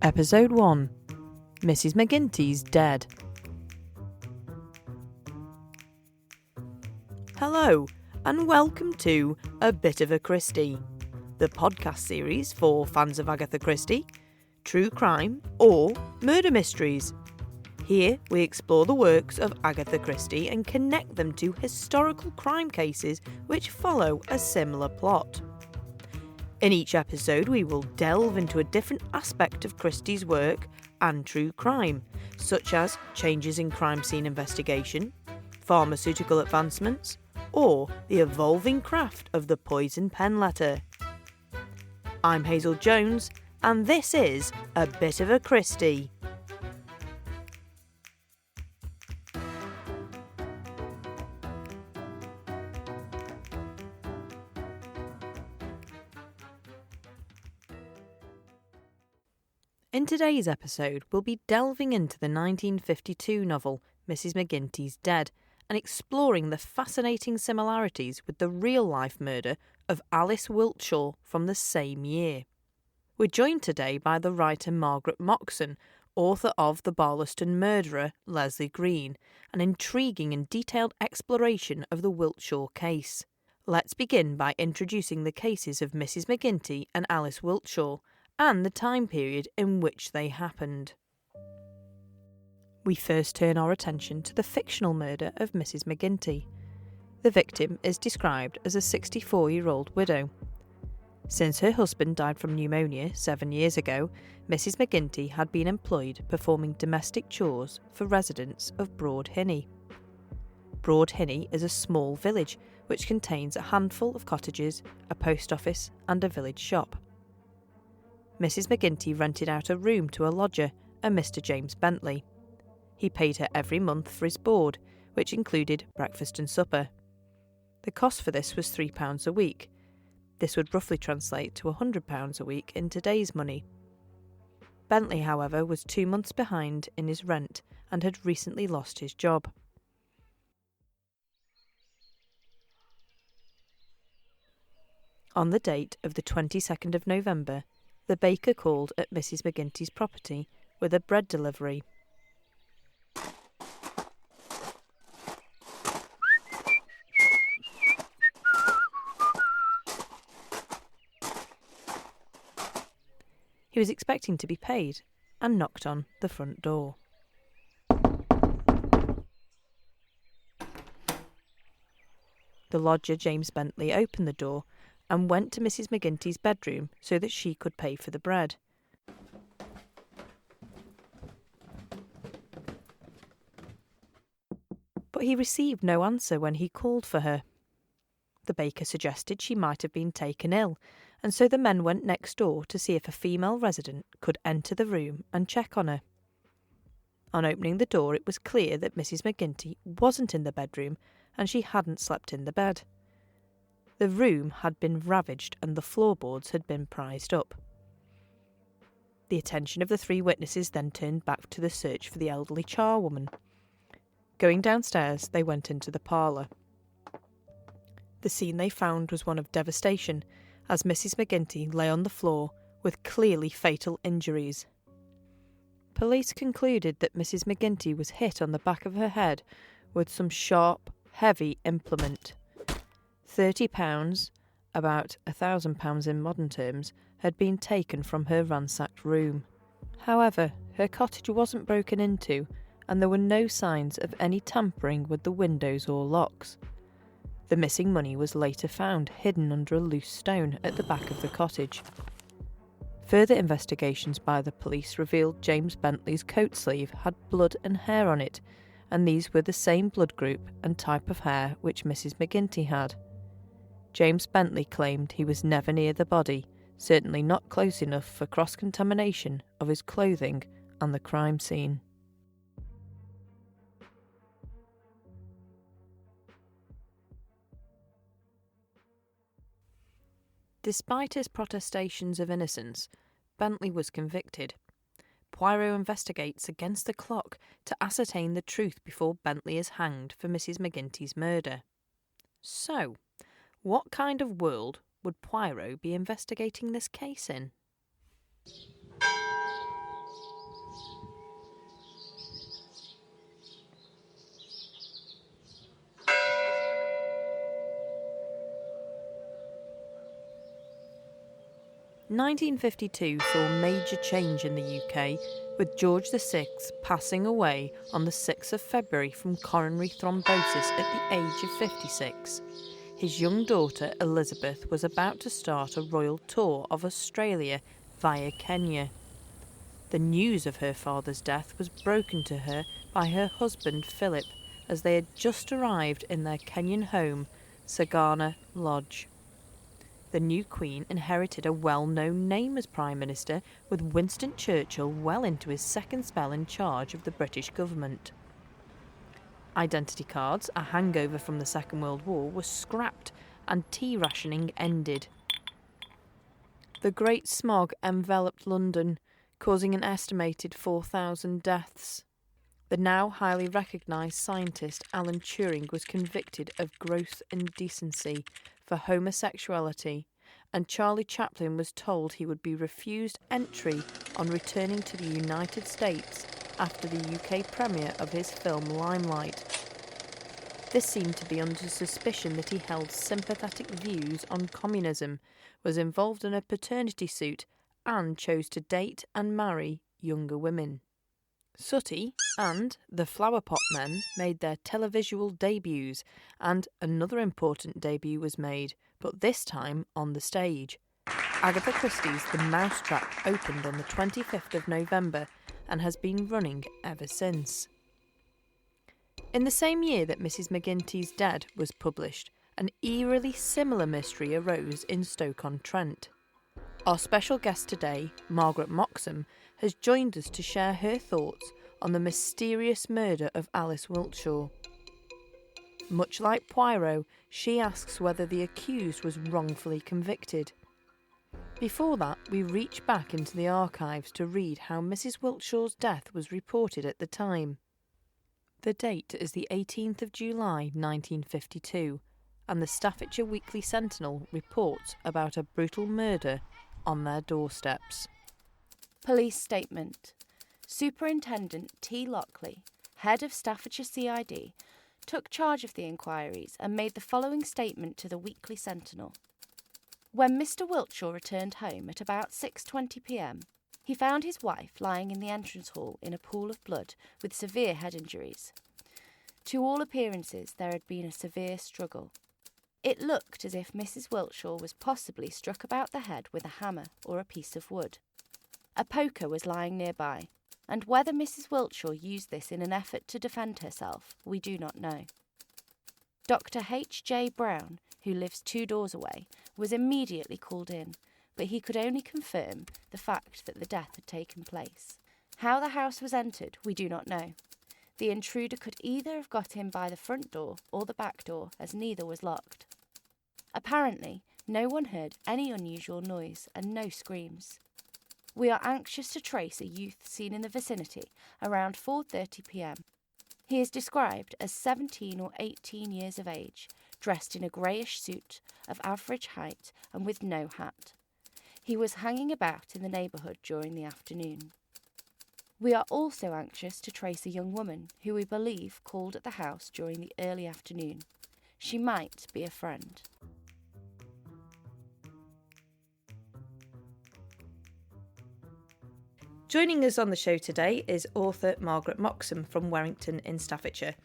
Episode 1. Mrs. McGinty's dead. Hello, and welcome to A Bit of a Christie, the podcast series for fans of Agatha Christie, true crime, or murder mysteries. Here we explore the works of Agatha Christie and connect them to historical crime cases which follow a similar plot. In each episode, we will delve into a different aspect of Christie's work and true crime, such as changes in crime scene investigation, pharmaceutical advancements, or the evolving craft of the poison pen letter. I'm Hazel Jones, and this is A Bit of a Christie. In today's episode, we'll be delving into the 1952 novel Mrs. McGinty's Dead and exploring the fascinating similarities with the real-life murder of Alice Wiltshaw from the same year. We're joined today by the writer Margaret Moxom, author of The Barlaston Murderer, Leslie Green, an intriguing and detailed exploration of the Wiltshaw case. Let's begin by introducing the cases of Mrs. McGinty and Alice Wiltshaw, and the time period in which they happened. We first turn our attention to the fictional murder of Mrs. McGinty. The victim is described as a 64-year-old widow. Since her husband died from pneumonia 7 years ago, Mrs. McGinty had been employed performing domestic chores for residents of Broad Hinney. Broad Hinney is a small village which contains a handful of cottages, a post office and a village shop. Mrs. McGinty rented out a room to a lodger, a Mr. James Bentley. He paid her every month for his board, which included breakfast and supper. The cost for this was £3 a week. This would roughly translate to £100 a week in today's money. Bentley, however, was 2 months behind in his rent and had recently lost his job. On the date of the 22nd of November, the baker called at Mrs. McGinty's property with a bread delivery. He was expecting to be paid and knocked on the front door. The lodger, James Bentley, opened the door and went to Mrs. McGinty's bedroom so that she could pay for the bread. But he received no answer when he called for her. The baker suggested she might have been taken ill, and so the men went next door to see if a female resident could enter the room and check on her. On opening the door, it was clear that Mrs. McGinty wasn't in the bedroom and she hadn't slept in the bed. The room had been ravaged and the floorboards had been prized up. The attention of the three witnesses then turned back to the search for the elderly charwoman. Going downstairs, they went into the parlour. The scene they found was one of devastation, as Mrs. McGinty lay on the floor with clearly fatal injuries. Police concluded that Mrs. McGinty was hit on the back of her head with some sharp, heavy implement. £30, about £1,000 in modern terms, had been taken from her ransacked room. However, her cottage wasn't broken into, and there were no signs of any tampering with the windows or locks. The missing money was later found hidden under a loose stone at the back of the cottage. Further investigations by the police revealed James Bentley's coat sleeve had blood and hair on it, and these were the same blood group and type of hair which Mrs. McGinty had. James Bentley claimed he was never near the body, certainly not close enough for cross-contamination of his clothing and the crime scene. Despite his protestations of innocence, Bentley was convicted. Poirot investigates against the clock to ascertain the truth before Bentley is hanged for Mrs. McGinty's murder. So, what kind of world would Poirot be investigating this case in? 1952 saw a major change in the UK, with George VI passing away on the 6th of February from coronary thrombosis at the age of 56. His young daughter Elizabeth was about to start a royal tour of Australia via Kenya. The news of her father's death was broken to her by her husband Philip, as they had just arrived in their Kenyan home, Sagana Lodge. The new Queen inherited a well-known name as Prime Minister, with Winston Churchill well into his second spell in charge of the British government. Identity cards, a hangover from the Second World War, were scrapped and tea rationing ended. The Great Smog enveloped London, causing an estimated 4,000 deaths. The now highly recognised scientist Alan Turing was convicted of gross indecency for homosexuality, and Charlie Chaplin was told he would be refused entry on returning to the United States after the UK premiere of his film Limelight. This seemed to be under suspicion that he held sympathetic views on communism, was involved in a paternity suit, and chose to date and marry younger women. Sooty and The Flower Pot Men made their televisual debuts, and another important debut was made, but this time on the stage. Agatha Christie's The Mousetrap opened on the 25th of November and has been running ever since. In the same year that Mrs. McGinty's Dead was published, an eerily similar mystery arose in Stoke-on-Trent. Our special guest today, Margaret Moxom, has joined us to share her thoughts on the mysterious murder of Alice Wiltshaw. Much like Poirot, she asks whether the accused was wrongfully convicted. Before that, we reach back into the archives to read how Mrs. Wiltshaw's death was reported at the time. The date is the 18th of July 1952, and the Staffordshire Weekly Sentinel reports about a brutal murder on their doorsteps. Police statement. Superintendent T. Lockley, head of Staffordshire CID, took charge of the inquiries and made the following statement to the Weekly Sentinel. When Mr. Wiltshaw returned home at about 6:20 p.m, he found his wife lying in the entrance hall in a pool of blood with severe head injuries. To all appearances, there had been a severe struggle. It looked as if Mrs. Wiltshaw was possibly struck about the head with a hammer or a piece of wood. A poker was lying nearby, and whether Mrs. Wiltshaw used this in an effort to defend herself, we do not know. Dr. H.J. Brown, who lives 2 doors away, was immediately called in, but he could only confirm the fact that the death had taken place. How the house was entered, we do not know. The intruder could either have got in by the front door or the back door, as neither was locked. Apparently, no one heard any unusual noise and no screams. We are anxious to trace a youth seen in the vicinity around 4:30 p.m. He is described as 17 or 18 years of age, dressed in a greyish suit of average height and with no hat. He was hanging about in the neighbourhood during the afternoon. We are also anxious to trace a young woman who we believe called at the house during the early afternoon. She might be a friend. Joining us on the show today is author Margaret Moxom from Warrington in Staffordshire.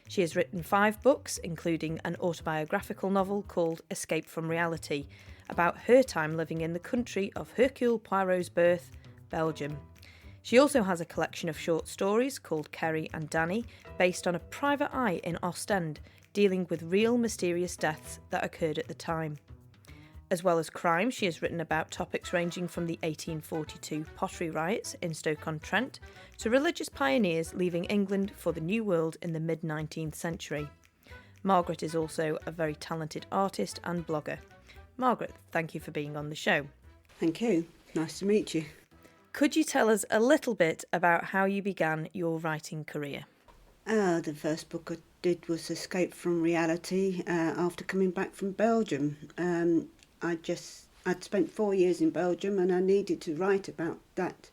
She has written 5 books, including an autobiographical novel called Escape from Reality, about her time living in the country of Hercule Poirot's birth, Belgium. She also has a collection of short stories called Kerry and Danny, based on a private eye in Ostend, dealing with real mysterious deaths that occurred at the time. As well as crime, she has written about topics ranging from the 1842 pottery riots in Stoke-on-Trent to religious pioneers leaving England for the New World in the mid-19th century. Margaret is also a very talented artist and blogger. Margaret, thank you for being on the show. Thank you. Nice to meet you. Could you tell us a little bit about how you began your writing career? The first book I did was Escape from Reality after coming back from Belgium. I'd spent 4 years in Belgium and I needed to write about that,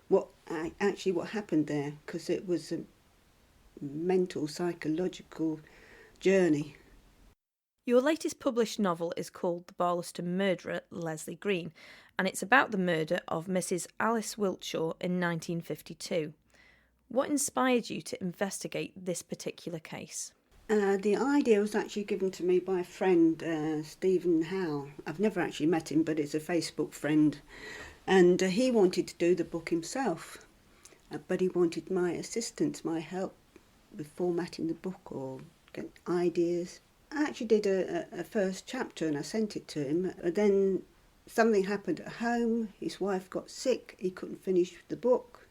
what happened there, because it was a mental, psychological journey. Your latest published novel is called The Barlaston Murderer, Leslie Green, and it's about the murder of Mrs. Alice Wiltshaw in 1952. What inspired you to investigate this particular case? The idea was actually given to me by a friend, Stephen Howe. I've never actually met him, but it's a Facebook friend. And he wanted to do the book himself, but he wanted my assistance, my help with formatting the book or get ideas. I actually did a first chapter and I sent it to him. Then something happened at home. His wife got sick. He couldn't finish the book.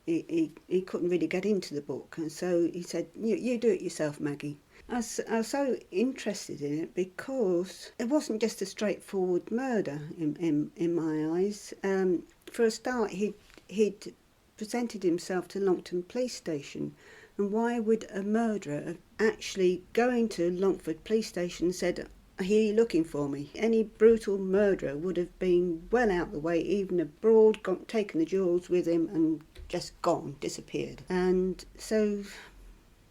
He couldn't really get into the book. And so he said, you do it yourself, Maggie. I was so interested in it because it wasn't just a straightforward murder in my eyes. For a start, he'd presented himself to Longton Police Station. And why would a murderer actually go into Longford Police Station and said, "I hear you looking for me"? Any brutal murderer would have been well out the way, even abroad, taken the jewels with him and just gone, disappeared. And so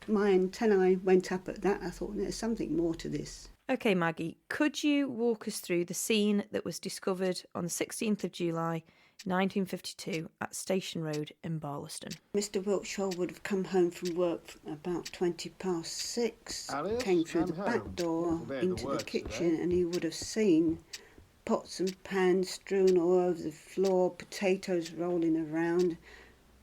my antennae went up at that. I thought, there's something more to this. Okay, Maggie, could you walk us through the scene that was discovered on the 16th of July 1952 at Station Road in Barlaston? Mr. Wiltshaw would have come home from work about 6:20, Alice, came through I'm the home. back door Awful day in the into the works kitchen, today. and he would have seen pots and pans strewn all over the floor, potatoes rolling around,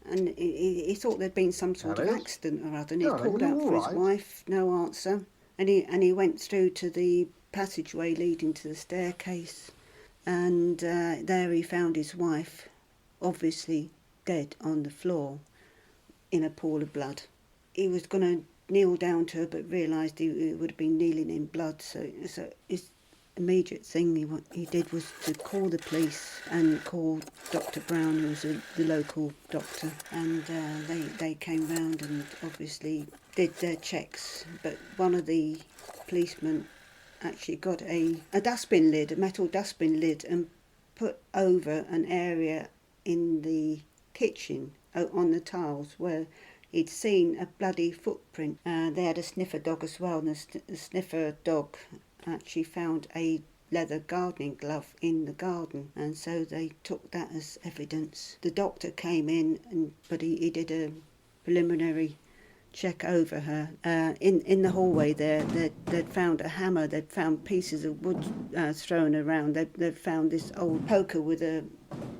and he thought there'd been some sort of Alice? accident or other, and he Darling, called are you out for all his right? wife, no answer, and he went through to the passageway leading to the staircase, and there he found his wife, obviously dead on the floor in a pool of blood. He was going to kneel down to her but realised he would have been kneeling in blood, so his immediate thing he did was to call the police and call Dr. Brown, who was the local doctor, and they came round and obviously did their checks, but one of the policemen actually got a dustbin lid, a metal dustbin lid, and put over an area in the kitchen on the tiles where he'd seen a bloody footprint. They had a sniffer dog as well, and the sniffer dog actually found a leather gardening glove in the garden, and so they took that as evidence. The doctor came in, but he did a preliminary check over her. In the hallway there, they'd found a hammer, they'd found pieces of wood thrown around, they'd found this old poker with a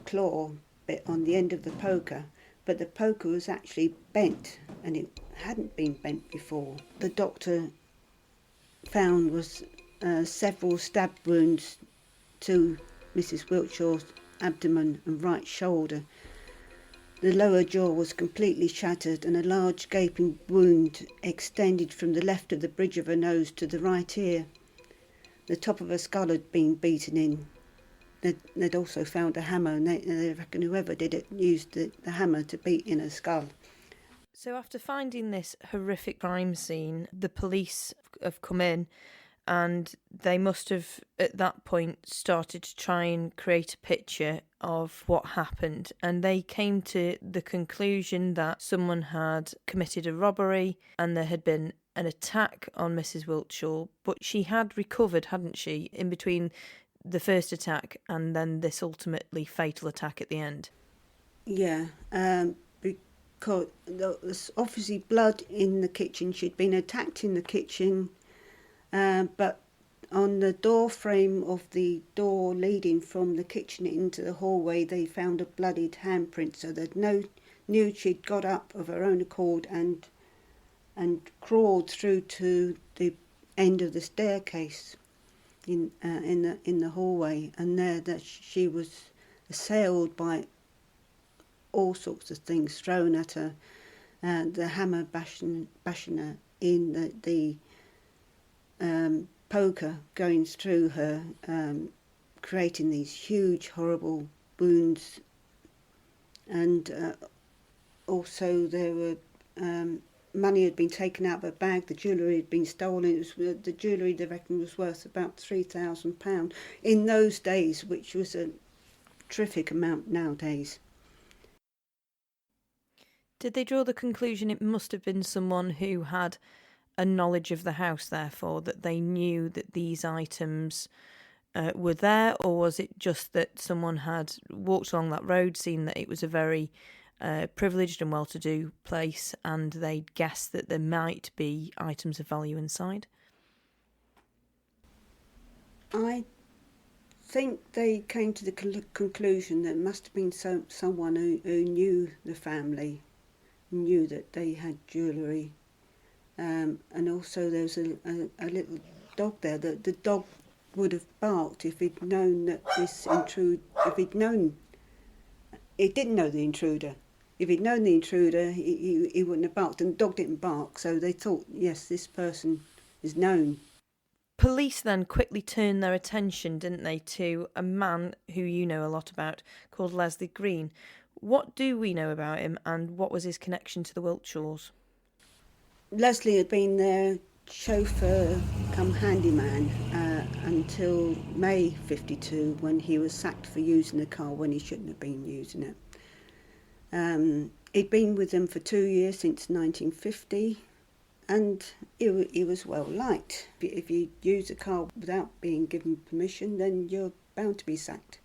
claw bit on the end of the poker, but the poker was actually bent, and it hadn't been bent before. The doctor found was several stab wounds to Mrs. Wiltshaw's abdomen and right shoulder. The lower jaw was completely shattered, and a large gaping wound extended from the left of the bridge of her nose to the right ear. The top of her skull had been beaten in. They'd also found a hammer, and they reckon whoever did it used the hammer to beat in her skull. So after finding this horrific crime scene, the police have come in, and they must have at that point started to try and create a picture of what happened, and they came to the conclusion that someone had committed a robbery and there had been an attack on Mrs. Wiltshaw, but she had recovered, hadn't she, in between the first attack and then this ultimately fatal attack at the end? Yeah, because there was obviously blood in the kitchen. She'd been attacked in the kitchen, but on the door frame of the door leading from the kitchen into the hallway, they found a bloodied handprint, so they knew she'd got up of her own accord and crawled through to the end of the staircase in the hallway, and there that she was assailed by all sorts of things thrown at her, the hammer bashing her in, the poker going through her, creating these huge horrible wounds, and also there were money had been taken out of her bag, the jewellery had been stolen. The jewellery, they reckon, was worth about £3,000 in those days, which was a terrific amount nowadays. Did they draw the conclusion it must have been someone who had a knowledge of the house, therefore, that they knew that these items were there, or was it just that someone had walked along that road, seen that it was a very privileged and well-to-do place, and they'd guessed that there might be items of value inside? I think they came to the conclusion that it must have been someone who knew the family, knew that they had jewellery, and also there was a little dog there. The dog would have barked if he'd known that this intruder, he didn't know the intruder. If he'd known the intruder, he wouldn't have barked, and the dog didn't bark, so they thought, yes, this person is known. Police then quickly turned their attention, didn't they, to a man who you know a lot about, called Leslie Green. What do we know about him, and what was his connection to the Wiltshaws? Leslie had been their chauffeur come handyman until May 52, when he was sacked for using the car when he shouldn't have been using it. He'd been with them for 2 years, since 1950. And he was well liked. If you use a car without being given permission, then you're bound to be sacked.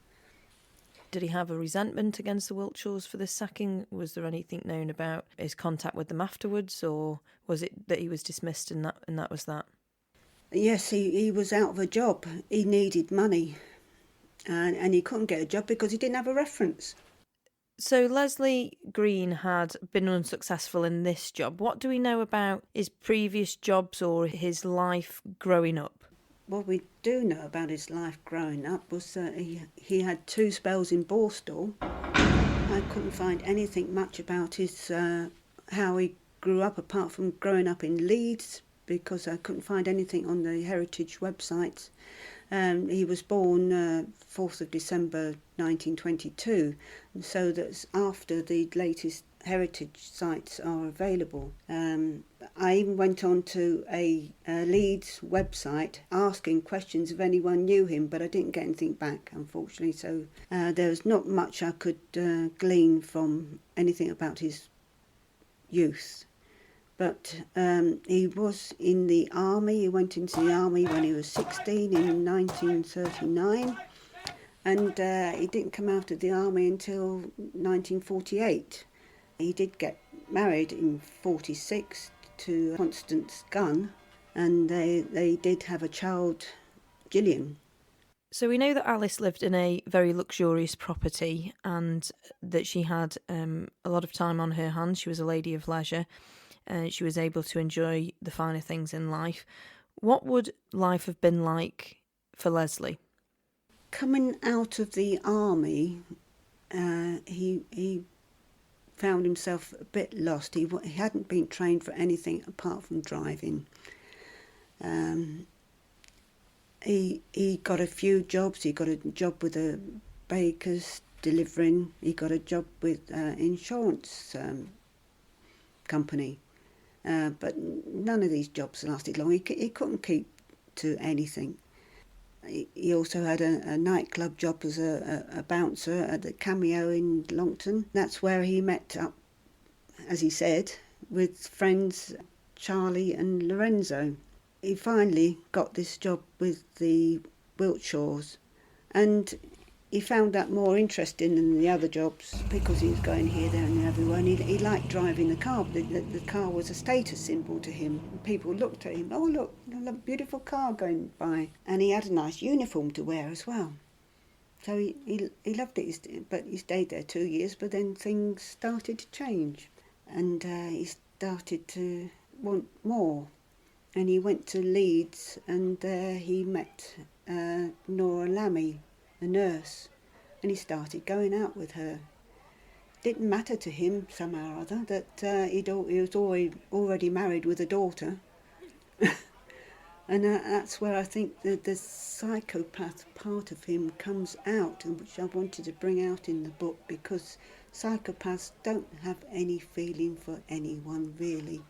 Did he have a resentment against the Wiltshaws for this sacking? Was there anything known about his contact with them afterwards, or was it that he was dismissed and that was that? Yes, he was out of a job. He needed money, and he couldn't get a job because he didn't have a reference. So Leslie Green had been unsuccessful in this job. What do we know about his previous jobs or his life growing up? What we do know about his life growing up was that he had 2 spells in Borstal. I couldn't find anything much about his how he grew up, apart from growing up in Leeds, because I couldn't find anything on the Heritage website. He was born 4th of December 1922, so that's after the latest heritage sites are available. I even went on to a Leeds website asking questions if anyone knew him, but I didn't get anything back, unfortunately, so there was not much I could glean from anything about his youth. But he was in the army. He went into the army when he was 16 in 1939, and he didn't come out of the army until 1948. He did get married in 46 to Constance Gunn, and they did have a child, Gillian. So we know that Alice lived in a very luxurious property and that she had a lot of time on her hands. She was a lady of leisure. She was able to enjoy the finer things in life. What would life have been like for Leslie? Coming out of the army, he found himself a bit lost. He hadn't been trained for anything apart from driving. He got a few jobs. He got a job with a baker's delivering. He got a job with insurance company. But none of these jobs lasted long. He couldn't keep to anything. He also had a nightclub job as a bouncer at the Cameo in Longton. That's where he met up, as he said, with friends Charlie and Lorenzo. He finally got this job with the Wiltshaws, and he found that more interesting than the other jobs because he was going here, there and everywhere, and he liked driving the car. The car was a status symbol to him. People looked at him, oh look, a beautiful car going by. And he had a nice uniform to wear as well. So he loved it, but he stayed there 2 years, but then things started to change. And he started to want more. And he went to Leeds, and there he met Nora Lammy, a nurse, and he started going out with her. Didn't matter to him somehow or other that he was already married with a daughter. And that's where I think the psychopath part of him comes out, and which I wanted to bring out in the book, because psychopaths don't have any feeling for anyone, really.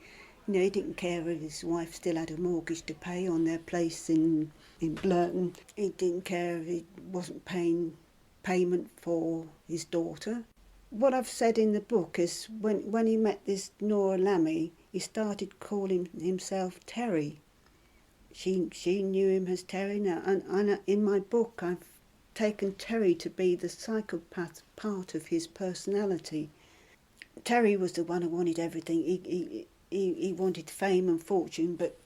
You know, he didn't care if his wife still had a mortgage to pay on their place in Blurton. He didn't care if he wasn't paying payment for his daughter. What I've said in the book is when he met this Nora Lammy, he started calling himself Terry. she knew him as Terry now. And in my book, I've taken Terry to be the psychopath part of his personality. Terry was the one who wanted everything. He wanted fame and fortune, but,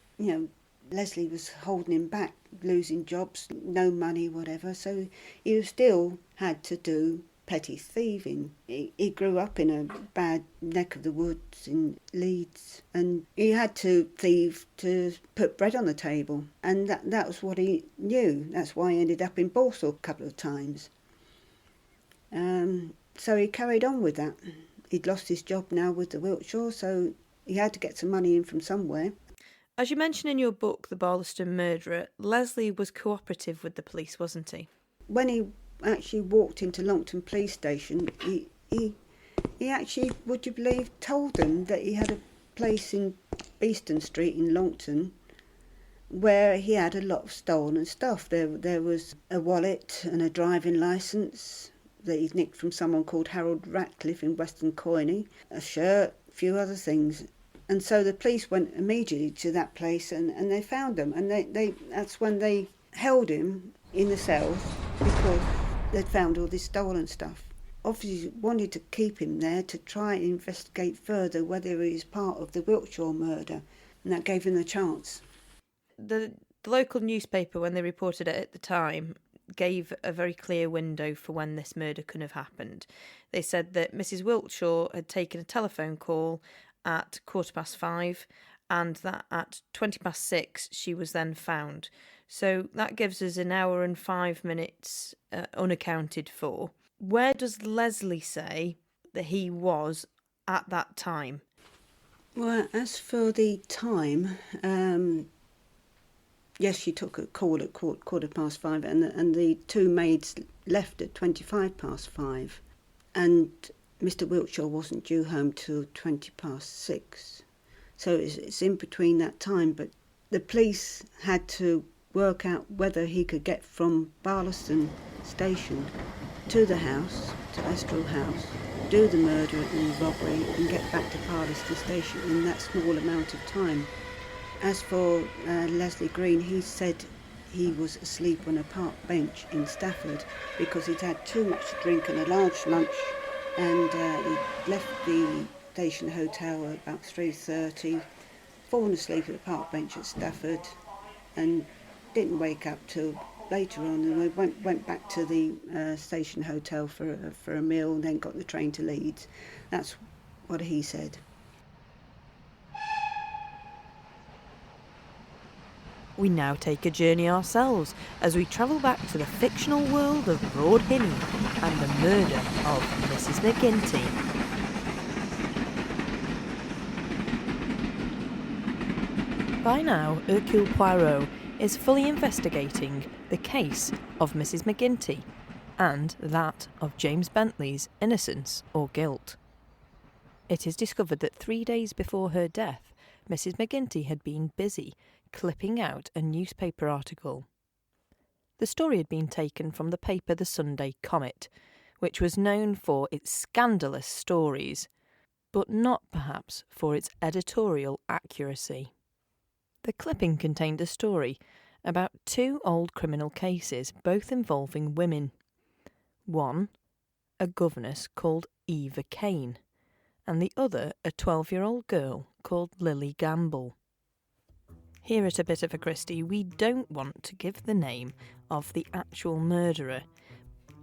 Leslie was holding him back, losing jobs, no money, whatever. So he still had to do petty thieving. He grew up in a bad neck of the woods in Leeds, and he had to thieve to put bread on the table. And that was what he knew. That's why he ended up in Borsal a couple of times. So he carried on with that. He'd lost his job now with the Wiltshaw, so he had to get some money in from somewhere. As you mention in your book, The Barlaston Murderer, Leslie was cooperative with the police, wasn't he? When he actually walked into Longton Police Station, he actually, would you believe, told them that he had a place in Beeston Street in Longton where he had a lot of stolen stuff. There was a wallet and a driving licence that he'd nicked from someone called Harold Ratcliffe in Western Coyney, a shirt, a few other things. And so the police went immediately to that place and they found him. And that's when they held him in the cells because they'd found all this stolen stuff. Obviously wanted to keep him there to try and investigate further whether he was part of the Wiltshaw murder. And that gave him a chance. The local newspaper, when they reported it at the time, gave a very clear window for when this murder could have happened. They said that Mrs. Wiltshaw had taken a telephone call at 5:15 and that at 6:20 she was then found. So that gives us an hour and 5 minutes unaccounted for. Where does Leslie say that he was at that time? Well, as for the time, yes, she took a call at 5:15 and the two maids left at 5:25. And Mr. Wiltshaw wasn't due home till 6:20. So it's in between that time. But the police had to work out whether he could get from Barlaston Station to the house, to Estrel House, do the murder and the robbery and get back to Barlaston Station in that small amount of time. As for Leslie Green, he said he was asleep on a park bench in Stafford because he'd had too much to drink and a large lunch, and he left the station hotel at about 3:30, fallen asleep at the park bench at Stafford and didn't wake up till later on, and we went back to the station hotel for a meal and then got the train to Leeds. That's what he said. We now take a journey ourselves as we travel back to the fictional world of Broad Hinny and the murder of Mrs. McGinty. By now, Hercule Poirot is fully investigating the case of Mrs. McGinty and that of James Bentley's innocence or guilt. It is discovered that 3 days before her death, Mrs. McGinty had been busy clipping out a newspaper article. The story had been taken from the paper The Sunday Comet, which was known for its scandalous stories, but not perhaps for its editorial accuracy. The clipping contained a story about 2 old criminal cases, both involving women. One, a governess called Eva Kane, and the other a 12-year-old girl called Lily Gamble. Here at A Bit of a Christie, we don't want to give the name of the actual murderer.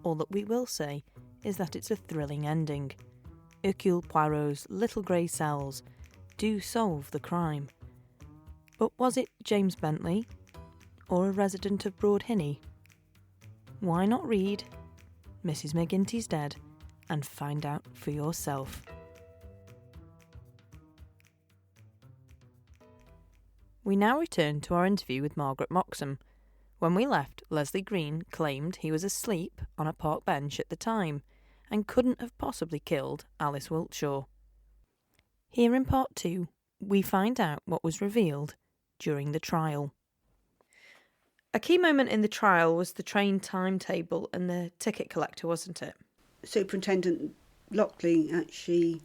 All that we will say is that it's a thrilling ending. Hercule Poirot's little grey cells do solve the crime. But was it James Bentley or a resident of Broad Hinny? Why not read Mrs. McGinty's Dead and find out for yourself? We now return to our interview with Margaret Moxom. When we left, Leslie Green claimed he was asleep on a park bench at the time and couldn't have possibly killed Alice Wiltshaw. Here in part 2, we find out what was revealed during the trial. A key moment in the trial was the train timetable and the ticket collector, wasn't it? Superintendent Lockley actually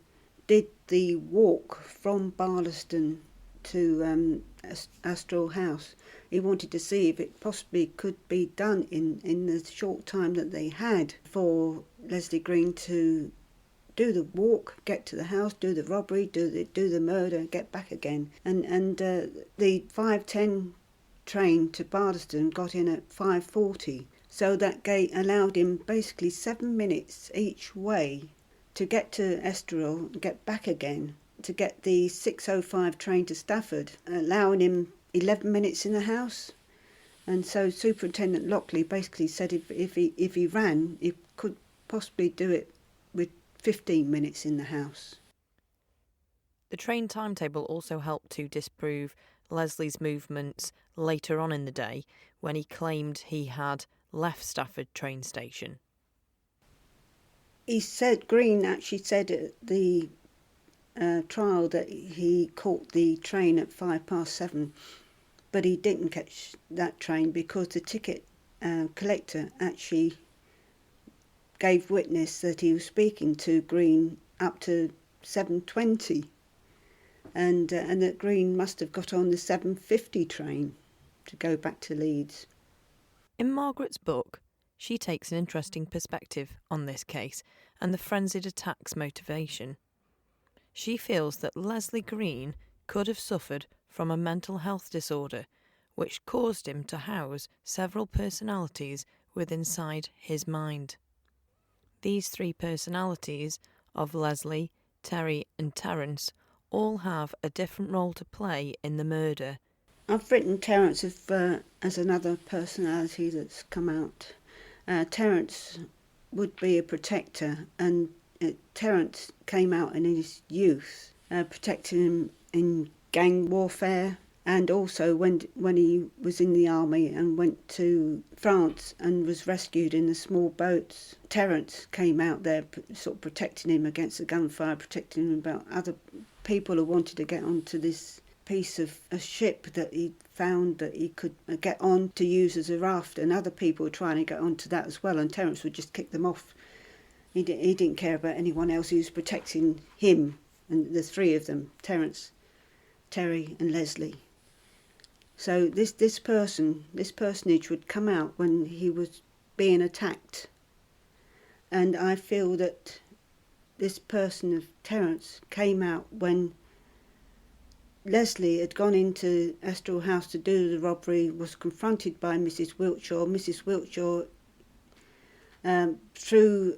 did the walk from Barlaston to Astral House. He wanted to see if it possibly could be done in the short time that they had for Leslie Green to do the walk, get to the house, do the robbery, do the murder, get back again. And the 5:10 train to Bardeston got in at 5:40. So that gate allowed him basically 7 minutes each way to get to Estoril, get back again, to get the 6:05 train to Stafford, allowing him 11 minutes in the house. And so Superintendent Lockley basically said if he ran, he could possibly do it with 15 minutes in the house. The train timetable also helped to disprove Leslie's movements later on in the day when he claimed he had left Stafford train station. Green actually said at the trial that he caught the train at 7:05, but he didn't catch that train because the ticket collector actually gave witness that he was speaking to Green up to 7:20, and that Green must have got on the 7:50 train to go back to Leeds. In Margaret's book, she takes an interesting perspective on this case and the frenzied attack's motivation. She feels that Leslie Green could have suffered from a mental health disorder which caused him to house several personalities within inside his mind. These three personalities of Leslie, Terry and Terence all have a different role to play in the murder. I've written Terence as another personality that's come out. Terence would be a protector, and Terence came out in his youth, protecting him in gang warfare, and also when he was in the army and went to France and was rescued in the small boats. Terence came out there sort of protecting him against the gunfire, protecting him about other people who wanted to get onto this piece of a ship that he found that he could get on to use as a raft, and other people were trying to get onto that as well, and Terence would just kick them off. He didn't care about anyone else. He was protecting him, and the three of them, Terence, Terry and Leslie. So this personage would come out when he was being attacked, and I feel that this person of Terence came out when Leslie had gone into Estoril House to do the robbery, was confronted by Mrs. Wiltshaw. Mrs. Wiltshaw threw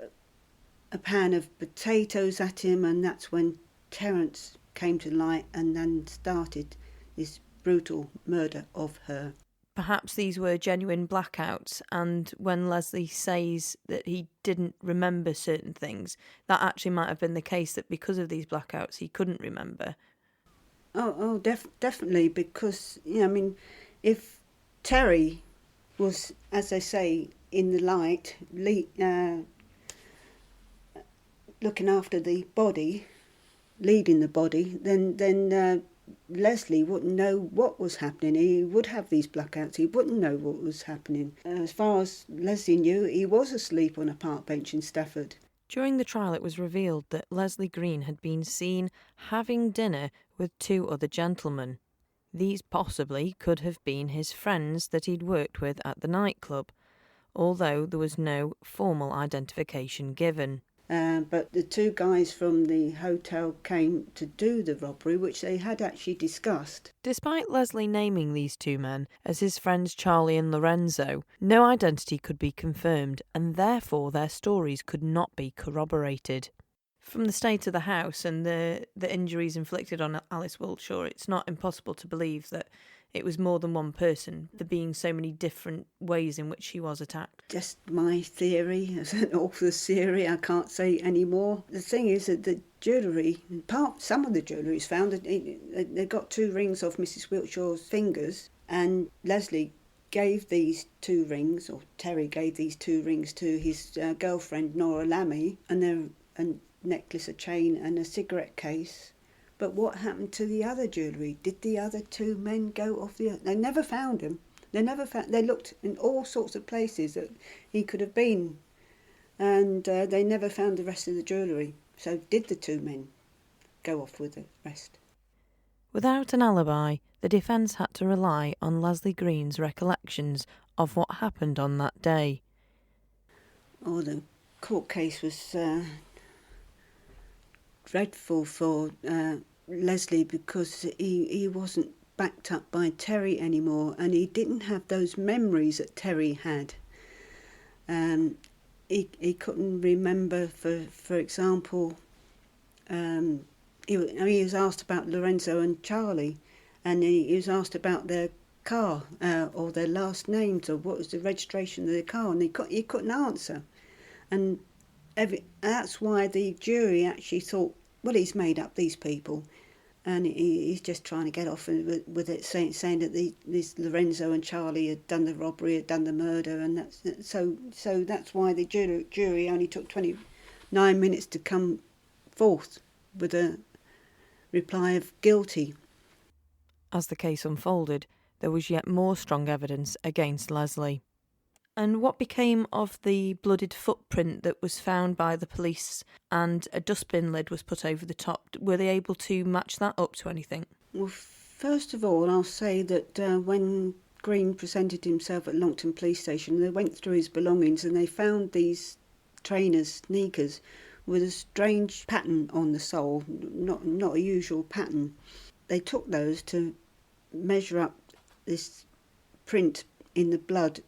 a pan of potatoes at him, and that's when Terence came to light and then started this brutal murder of her. Perhaps these were genuine blackouts, and when Leslie says that he didn't remember certain things, that actually might have been the case, that because of these blackouts he couldn't remember. Definitely, because, if Terry was, as they say, in the light, looking after the body, leading the body, then Leslie wouldn't know what was happening. He would have these blackouts. He wouldn't know what was happening. As far as Leslie knew, he was asleep on a park bench in Stafford. During the trial, it was revealed that Leslie Green had been seen having dinner with two other gentlemen. These possibly could have been his friends that he'd worked with at the nightclub, although there was no formal identification given. But the two guys from the hotel came to do the robbery, which they had actually discussed. Despite Leslie naming these two men as his friends Charlie and Lorenzo, no identity could be confirmed, and therefore their stories could not be corroborated. From the state of the house and the injuries inflicted on Alice Wiltshaw, it's not impossible to believe that it was more than one person, there being so many different ways in which she was attacked. Just my theory, as an author's theory, I can't say any more. The thing is that the jewellery, some of the jewellery is found, they got 2 rings off Mrs. Wiltshaw's fingers, and Leslie gave these 2 rings, or Terry gave these 2 rings to his girlfriend Nora Lammy, and they're a necklace, a chain and a cigarette case. But what happened to the other jewellery? Did the other 2 men go off the... They never found him. They looked in all sorts of places that he could have been, and they never found the rest of the jewellery. So did the 2 men go off with the rest? Without an alibi, the defence had to rely on Leslie Green's recollections of what happened on that day. Oh, the court case was dreadful for Leslie because he wasn't backed up by Terry anymore, and he didn't have those memories that Terry had. He couldn't remember, for example, he was asked about Lorenzo and Charlie, and he was asked about their car or their last names or what was the registration of their car, and he couldn't answer. And that's why the jury actually thought, well, he's made up these people, and he's just trying to get off with it, saying that this Lorenzo and Charlie had done the robbery, had done the murder, and that's why the jury only took 29 minutes to come forth with a reply of guilty. As the case unfolded, there was yet more strong evidence against Leslie. And what became of the bloodied footprint that was found by the police, and a dustbin lid was put over the top? Were they able to match that up to anything? Well, first of all, I'll say that when Green presented himself at Longton Police Station, they went through his belongings and they found these trainers' sneakers with a strange pattern on the sole, not a usual pattern. They took those to measure up this print in the blood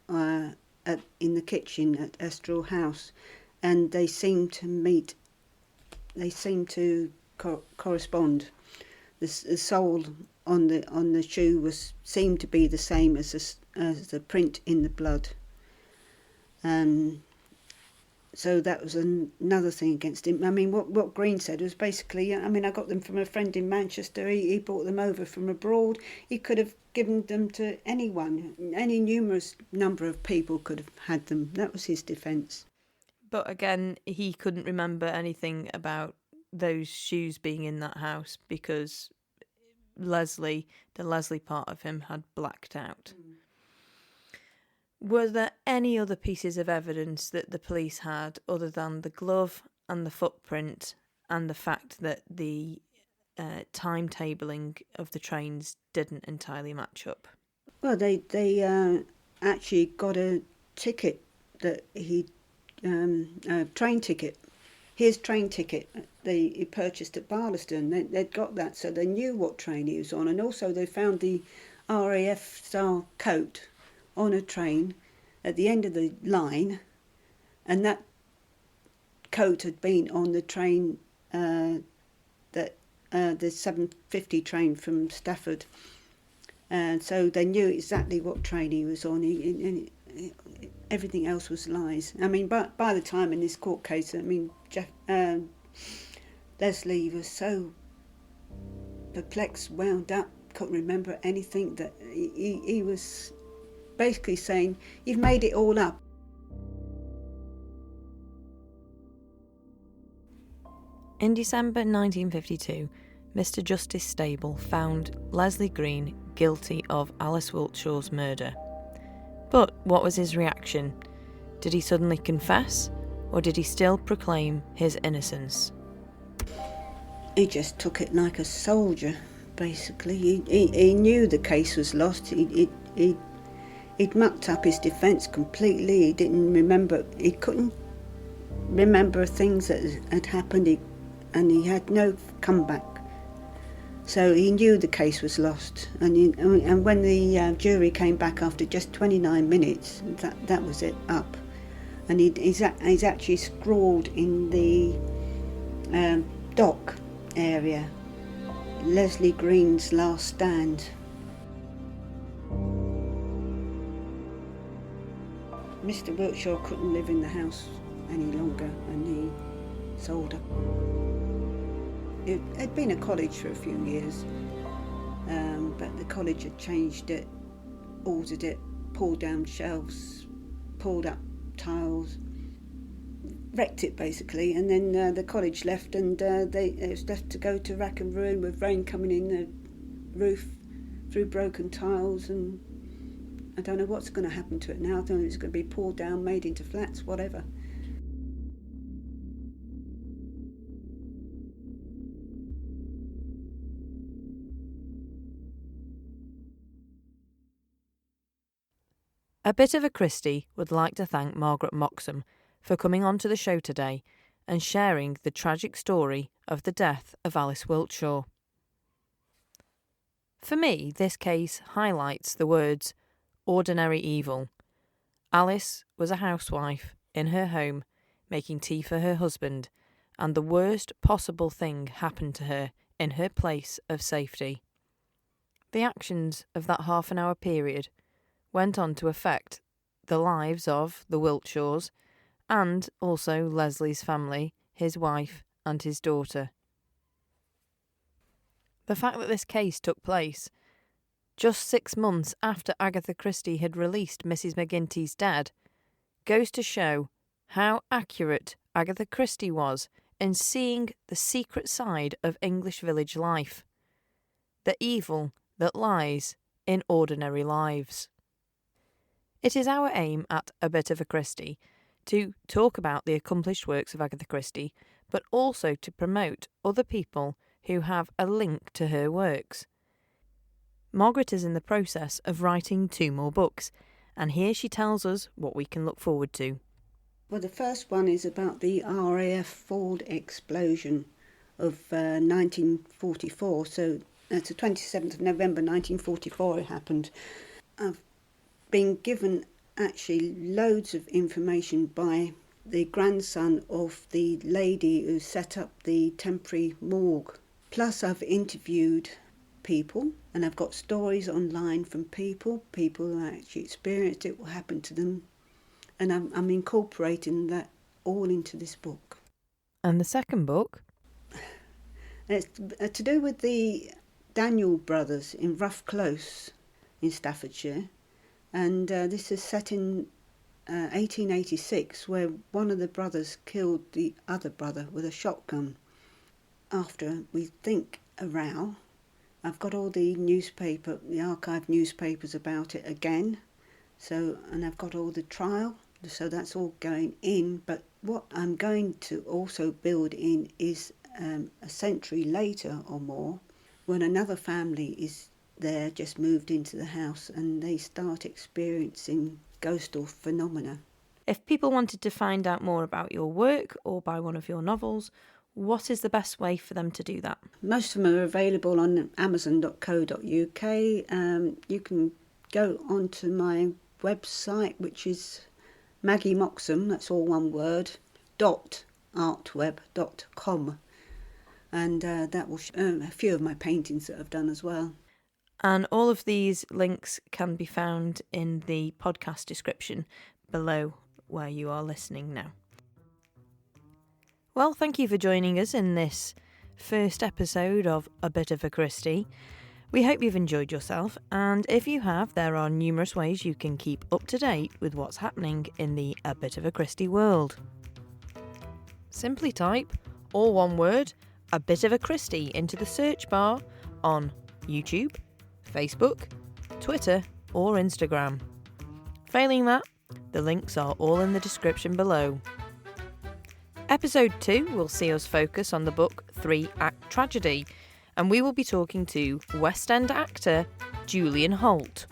in the kitchen at Estoril House, and they seem to meet. They seem to correspond. The sole on the shoe seemed to be the same as the print in the blood, and so that was another thing against him. I mean, what Green said was basically, I mean, I got them from a friend in Manchester. He brought them over from abroad. He could have given them to anyone. Any numerous number of people could have had them. That was his defence. But again, he couldn't remember anything about those shoes being in that house because the Leslie part of him had blacked out. Were there any other pieces of evidence that the police had other than the glove and the footprint and the fact that the timetabling of the trains didn't entirely match up? Well, they actually got a ticket that a train ticket. His train ticket he purchased at Barlaston. They'd got that, so they knew what train he was on, and also they found the RAF style coat on a train at the end of the line, and that coat had been on the train the 7:50 train from Stafford, and so they knew exactly what train he was on. Everything else was lies. I mean, by the time in this court case, I mean, Leslie was so perplexed, wound up, couldn't remember anything, that he was basically saying, you've made it all up. In December 1952, Mr. Justice Stable found Leslie Green guilty of Alice Wiltshaw's murder. But what was his reaction? Did he suddenly confess, or did he still proclaim his innocence? He just took it like a soldier, basically. He knew the case was lost. He'd mucked up his defence completely. He didn't remember. He couldn't remember things that had happened, and he had no comeback. So he knew the case was lost. And when the jury came back after just 29 minutes, that was it, up. And he's actually scrawled in the dock area, Leslie Green's last stand. Mr. Wiltshaw couldn't live in the house any longer, and he sold up. It had been a cottage for a few years, but the college had changed it, altered it, pulled down shelves, pulled up tiles, wrecked it basically, and then the college left, and it was left to go to rack and ruin, with rain coming in the roof through broken tiles, and I don't know what's going to happen to it now. I don't know if it's going to be pulled down, made into flats, whatever. A Bit of a Christie would like to thank Margaret Moxom for coming onto the show today and sharing the tragic story of the death of Alice Wiltshaw. For me, this case highlights the words ordinary evil. Alice was a housewife in her home, making tea for her husband, and the worst possible thing happened to her in her place of safety. The actions of that half-an-hour period went on to affect the lives of the Wiltshaws and also Leslie's family, his wife and his daughter. The fact that this case took place just 6 months after Agatha Christie had released Mrs. McGinty's dead goes to show how accurate Agatha Christie was in seeing the secret side of English village life, the evil that lies in ordinary lives. It is our aim at A Bit of a Christie to talk about the accomplished works of Agatha Christie, but also to promote other people who have a link to her works. Margaret is in the process of writing 2 more books, and here she tells us what we can look forward to. Well, the first one is about the RAF Ford explosion of 1944. So that's the 27th of November 1944 it happened. I've been given actually loads of information by the grandson of the lady who set up the temporary morgue. Plus I've interviewed people and I've got stories online from people who actually experienced it, what happened to them. And I'm incorporating that all into this book. And the second book? It's to do with the Daniel brothers in Rough Close in Staffordshire. And this is set in 1886, where one of the brothers killed the other brother with a shotgun. After, we think, a row, I've got all the archive newspapers about it again. So, and I've got all the trial, so that's all going in. But what I'm going to also build in is a century later or more, when another family is there, just moved into the house, and they start experiencing ghostal phenomena. If people wanted to find out more about your work or buy one of your novels, what is the best way for them to do that? Most of them are available on amazon.co.uk. You can go onto my website, which is Maggie Moxom, that's all one word, .artweb.com. And that will show a few of my paintings that I've done as well. And all of these links can be found in the podcast description below where you are listening now. Well, thank you for joining us in this first episode of A Bit of a Christie. We hope you've enjoyed yourself, and if you have, there are numerous ways you can keep up to date with what's happening in the A Bit of a Christie world. Simply type, all one word, A Bit of a Christie into the search bar on YouTube, Facebook, Twitter or Instagram. Failing that, the links are all in the description below. Episode 2 will see us focus on the book 3-Act Tragedy, and we will be talking to West End actor Julian Holt.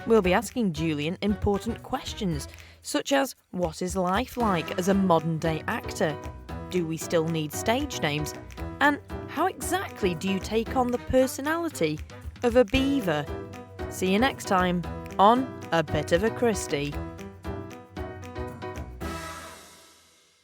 We'll be asking Julian important questions, such as what is life like as a modern day actor? Do we still need stage names? And how exactly do you take on the personality of a beaver? See you next time on A Bit of a Christie.